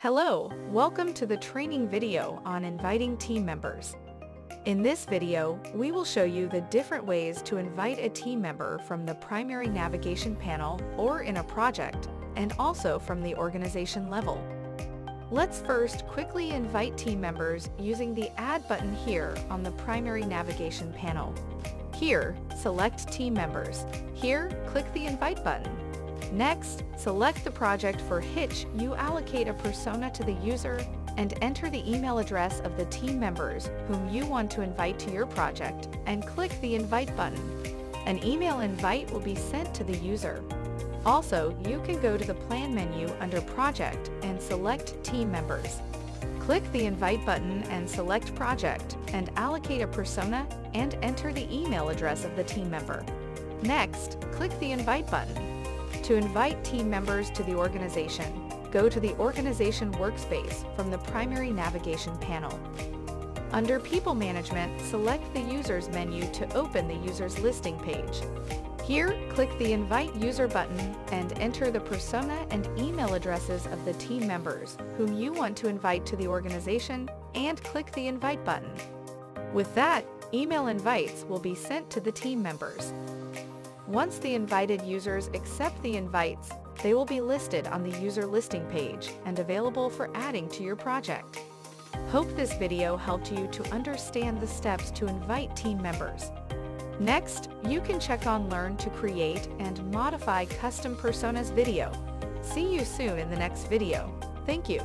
Hello, welcome to the training video on inviting team members. In this video, we will show you the different ways to invite a team member from the primary navigation panel or in a project, and also from the organization level. Let's first quickly invite team members using the Add button here on the primary navigation panel. Here, select Team Members. Here, click the Invite button. Next, select the project for which you allocate a persona to the user and enter the email address of the team members whom you want to invite to your project and click the Invite button. An email invite will be sent to the user. Also, you can go to the Plan menu under Project and select Team Members. Click the Invite button and select Project and allocate a persona and enter the email address of the team member. Next, click the Invite button. To invite team members to the organization, go to the Organization workspace from the primary navigation panel. Under People Management, select the Users menu to open the Users listing page. Here, click the Invite User button and enter the persona and email addresses of the team members whom you want to invite to the organization and click the Invite button. With that, email invites will be sent to the team members. Once the invited users accept the invites, they will be listed on the user listing page and available for adding to your project. Hope this video helped you to understand the steps to invite team members. Next, you can check on Learn to create and modify custom personas video. See you soon in the next video. Thank you.